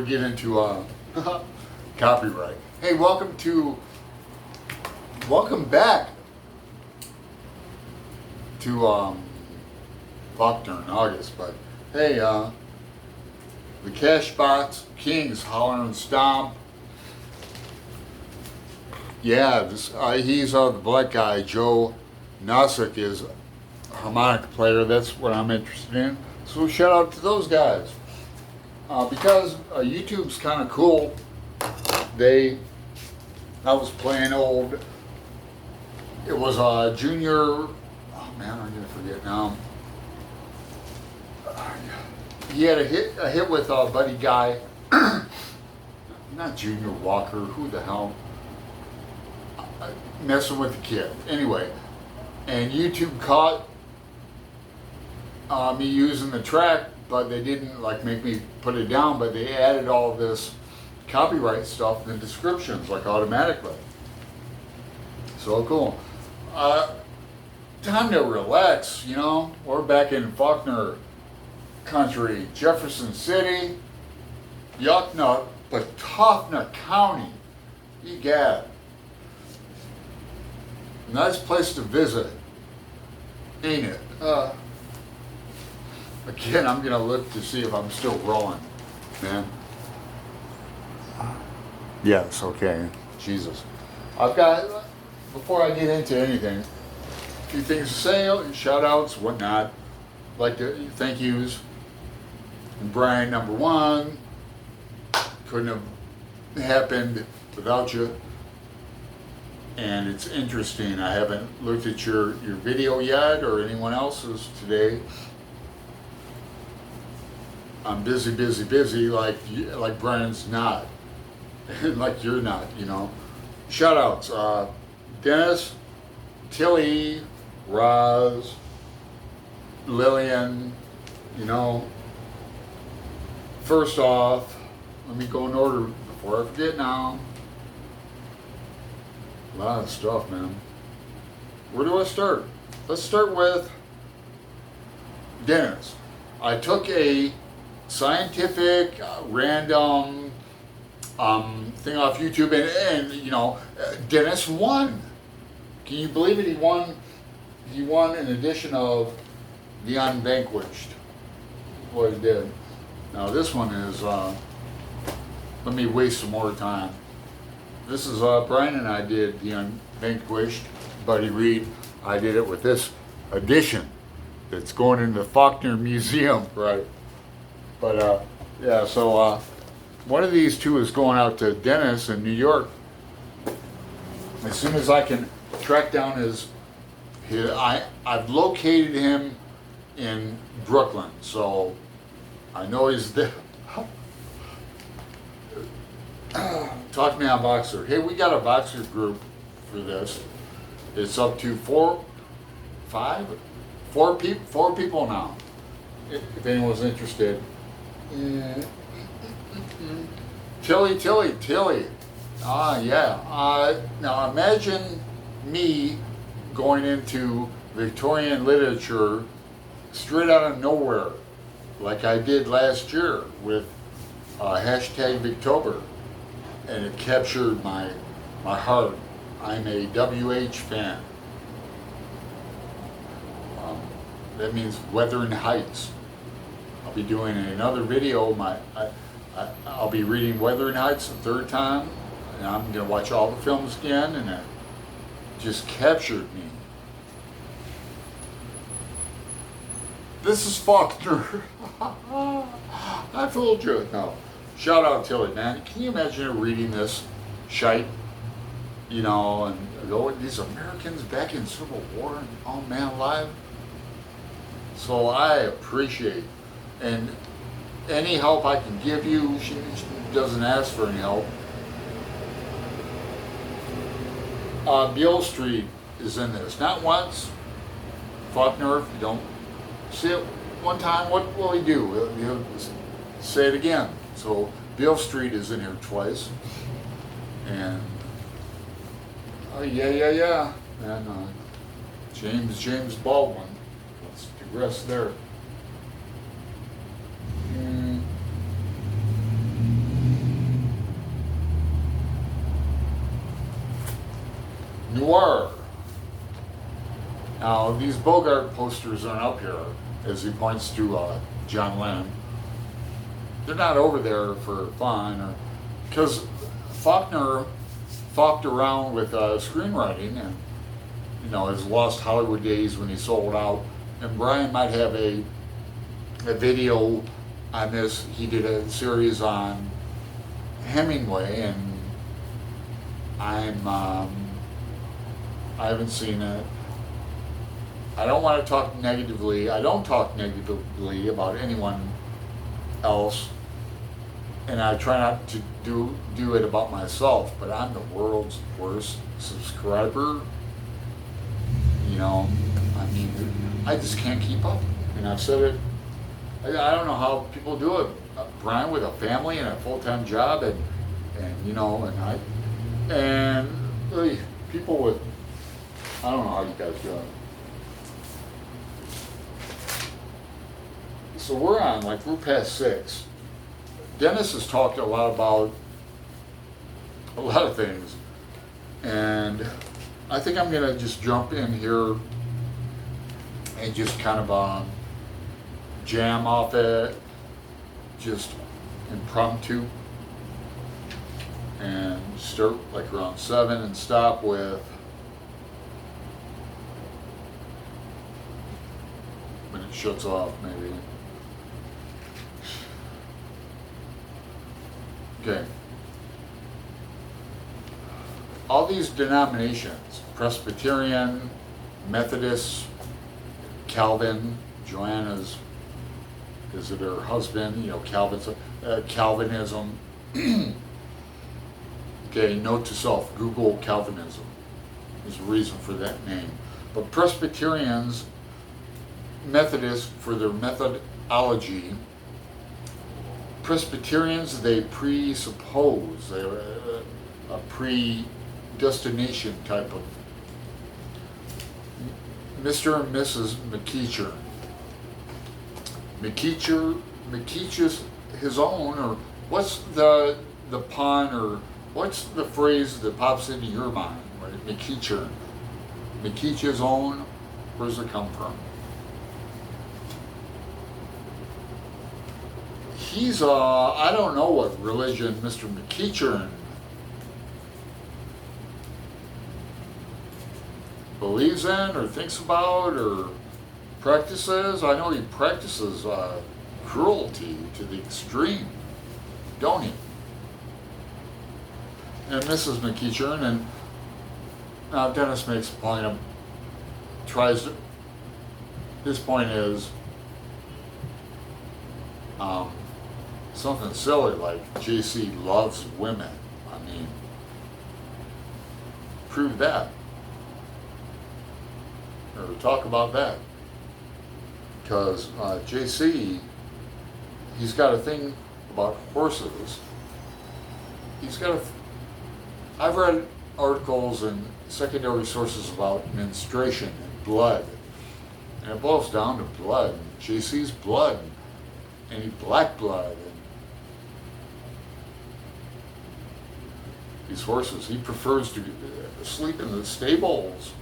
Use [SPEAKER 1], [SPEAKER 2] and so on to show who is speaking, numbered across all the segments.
[SPEAKER 1] we get into copyright. Hey, welcome back to Faulkner in August. But hey, the Cashbox Kings, Holler and Stomp. Yeah, he's the black guy. Joe Nozick is a harmonica player. That's what I'm interested in. So shout out to those guys. Because YouTube's kind of cool. I was playing old. It was a junior. Oh man, I'm gonna forget now. He had a hit with a buddy guy. Not Junior Walker. Who the hell? Messing with the kid. Anyway, and YouTube caught me using the track, but they didn't make me put it down, but they added all of this copyright stuff in the descriptions automatically. So cool. Time to relax, We're back in Faulkner country, Jefferson City, Yucknut, Patoffna County. Egad. Nice place to visit, ain't it? Again, I'm gonna look to see if I'm still rolling, man. Yes, okay. Jesus. I've got, before I get into anything, a few things to say, shout outs, whatnot. Like to thank yous. And Brian, number one, couldn't have happened without you. And it's interesting. I haven't looked at your video yet or anyone else's today. I'm busy, like Brian's not. Like you're not, Shout outs. Dennis, Tilly, Roz, Lillian, First off, let me go in order before I forget now. A lot of stuff, man. Where do I start? Let's start with Dennis. I took a scientific, random thing off YouTube, and Dennis won. Can you believe it? He won an edition of The Unvanquished. Boy, he did. Now this one is, let me waste some more time. This is, Brian and I did The Unvanquished, Buddy Reed. I did it with this edition that's going into the Faulkner Museum, right? But, yeah, so one of these two is going out to Dennis in New York. As soon as I can track down I've located him in Brooklyn, so I know he's there. Talk to me on Boxer. Hey, we got a Boxer group for this. It's up to four people now. If anyone's interested. Tilly. Yeah. Now imagine me going into Victorian literature straight out of nowhere, like I did last year with hashtag Victober, and it captured my heart. I'm a WH fan. That means Wuthering Heights. I'll be doing another video. I'll be reading Wuthering Heights the third time, and I'm going to watch all the films again, and it just captured me. This is Faulkner. I told you. No. Shout out Tilly, man. Can you imagine reading this shite? And go, these Americans back in Civil War and oh man alive. So I appreciate, and any help I can give you. She doesn't ask for any help. Beale Street is in this. Not once. Faulkner, if you don't see it one time, what will he do? He'll say it again. So Beale Street is in here twice. And yeah. And James Baldwin. Let's digress there. you are. Now, these Bogart posters aren't up here, as he points to John Lennon. They're not over there for fun, or because Faulkner fucked around with screenwriting and, his lost Hollywood days when he sold out. And Brian might have a video on this. He did a series on Hemingway, and I haven't seen it. I don't want to talk negatively. I don't talk negatively about anyone else, and I try not to do it about myself. But I'm the world's worst subscriber. I just can't keep up. And I've said it. I don't know how people do it. Brian with a family and a full-time job, and people with, I don't know how you guys do it. So we're past 6. Dennis has talked a lot about a lot of things, and I think I'm gonna just jump in here and just kind of jam off it, just impromptu, and start like around 7 and stop with when it shuts off, maybe. Okay. All these denominations, Presbyterian, Methodist, Calvin, Joanna's, is it her husband, Calvinism. Okay, note to self, Google Calvinism. There's a reason for that name. But Presbyterians, Methodists for their methodology. Presbyterians, they presuppose, they're a predestination type of Mr. and Mrs. McEacher's his own, or what's the pun, or what's the phrase that pops into your mind, right? McEacher's own, where's it come from? He's, I don't know what religion Mr. McEacher believes in, or thinks about, or practices. I know he practices cruelty to the extreme, don't he? And Mrs. McEacher, and now Dennis makes a point of, his point is, something silly like JC loves women. I mean, prove that. Or talk about that. Because JC, he's got a thing about horses. I've read articles and secondary sources about menstruation and blood. And it boils down to blood. JC's blood. Any black blood. And these horses, he prefers to sleep in the stables.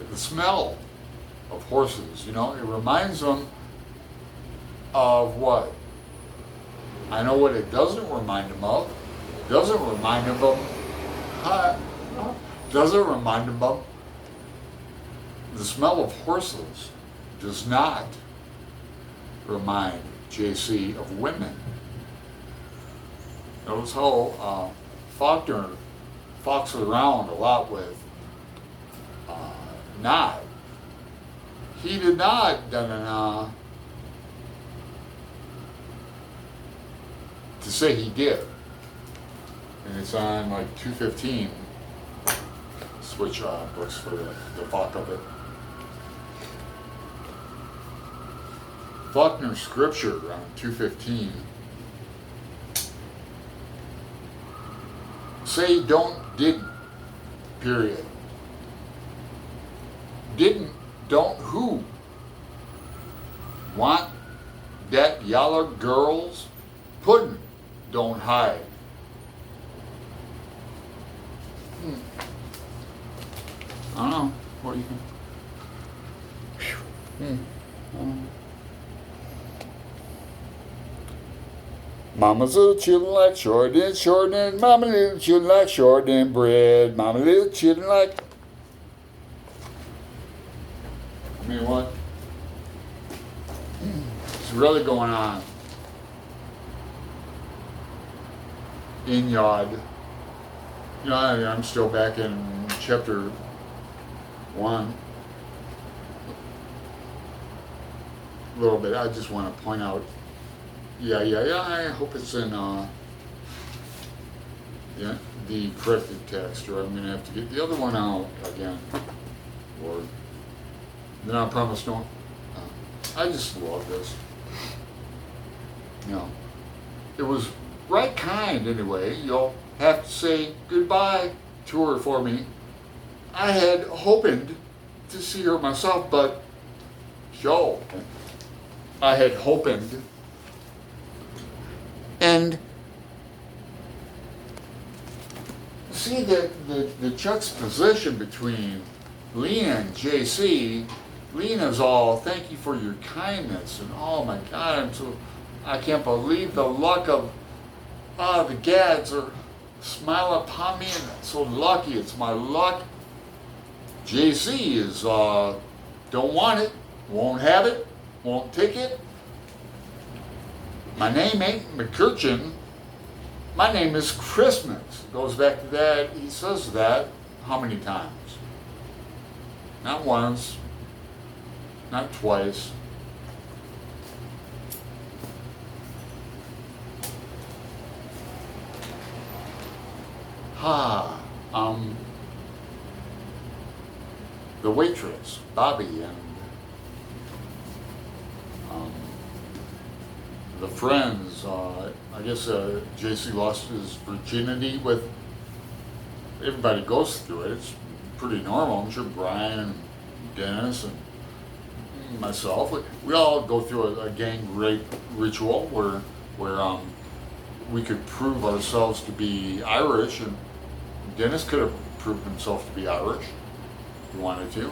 [SPEAKER 1] The smell of horses, it reminds them of what? I know what it doesn't remind them of. It doesn't remind them of, the smell of horses does not remind JC of women. Notice how Faulkner foxes around a lot with not. He did not, to say he did. And it's on like 215. Switch books for the fuck of it. Faulkner scripture on 215. Say didn't, period. Don't who? Want that yaller girls? Puddin', don't hide. I don't know. What do you think? Mama's little children like shortening, Mama little children like shortening bread. Mama little children like. I mean, what? What's really going on? In Yod. You know, I'm still back in chapter 1. A little bit. I just want to point out. Yeah. I hope it's in the corrected text, or I'm going to have to get the other one out again. Lord. Then I promise no. I just love this. You know, it was right kind anyway. You'll have to say goodbye to her for me. I had hoped to see her myself, but Joe, I had hoped. And see the juxtaposition between Lena and JC. Lena's all, thank you for your kindness, and oh my God, I can't believe the luck of the Gads are smiling upon me, and I'm so lucky, it's my luck. JC is don't want it, won't have it, won't take it. My name ain't McCurchin, my name is Christmas. Goes back to that, he says that how many times? Not once, not twice. The waitress, Bobby, and the friends. I guess JC lost his virginity with. Everybody goes through it. It's pretty normal. I'm sure Brian and Dennis and myself, we all go through a gang rape ritual where we could prove ourselves to be Irish, and Dennis could have proved himself to be Irish if he wanted to.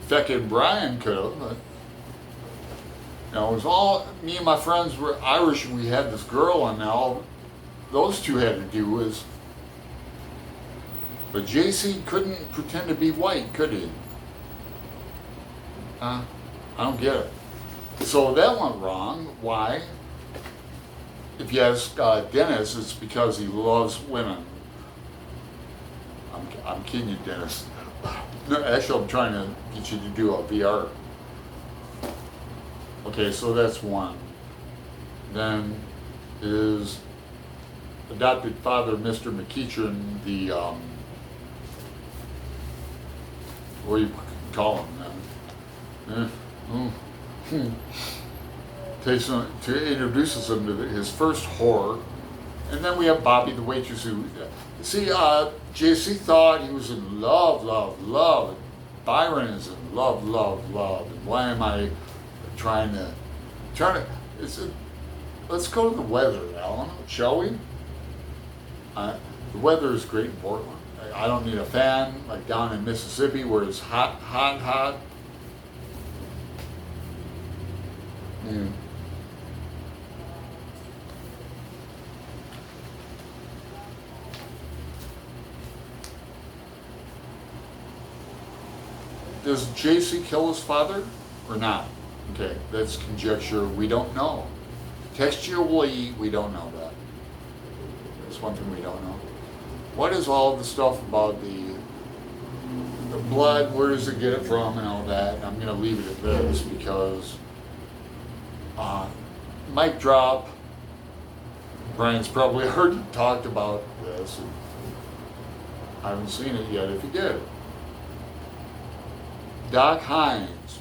[SPEAKER 1] Feck and Brian could have, but you know, it was all, me and my friends were Irish, and we had this girl, and all those two had to do was, but JC couldn't pretend to be white, could he? I don't get it. So that went wrong. Why? If you ask Dennis, it's because he loves women. I'm kidding you, Dennis. No, actually, I'm trying to get you to do a VR. Okay, so that's one. Then his adopted father, Mr. McEachern, the what do you call him? Takes him to introduces him to his first whore, and then we have Bobby the waitress who, see, JC thought he was in love, and Byron is in love, and why am I trying to, let's go to the weather, Alan, shall we? The weather is great in Portland. I don't need a fan like down in Mississippi where it's hot. Does JC kill his father or not? Okay, that's conjecture. We don't know. Textually, we don't know that. That's one thing we don't know. What is all the stuff about the blood? Where does it get it from and all that? I'm going to leave it at this because mic drop. Brian's probably already talked about this. I haven't seen it yet if he did. Doc Hines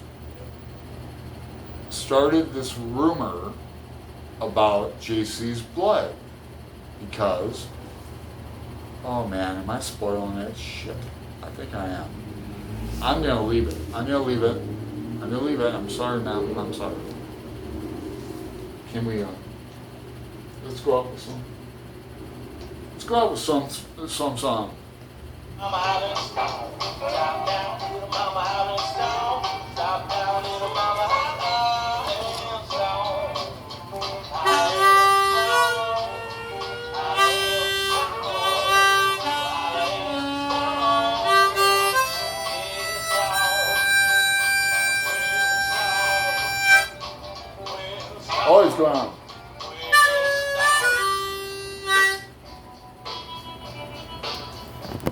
[SPEAKER 1] started this rumor about JC's blood because, oh man, am I spoiling that shit? I think I am. I'm going to leave it. I'm sorry, ma'am. I'm sorry. Can we, let's go out with some song.
[SPEAKER 2] Mama out in the stall. Top down, little mama out in the stall. Top down, little mama out in the stall.
[SPEAKER 1] Oh, what's going on?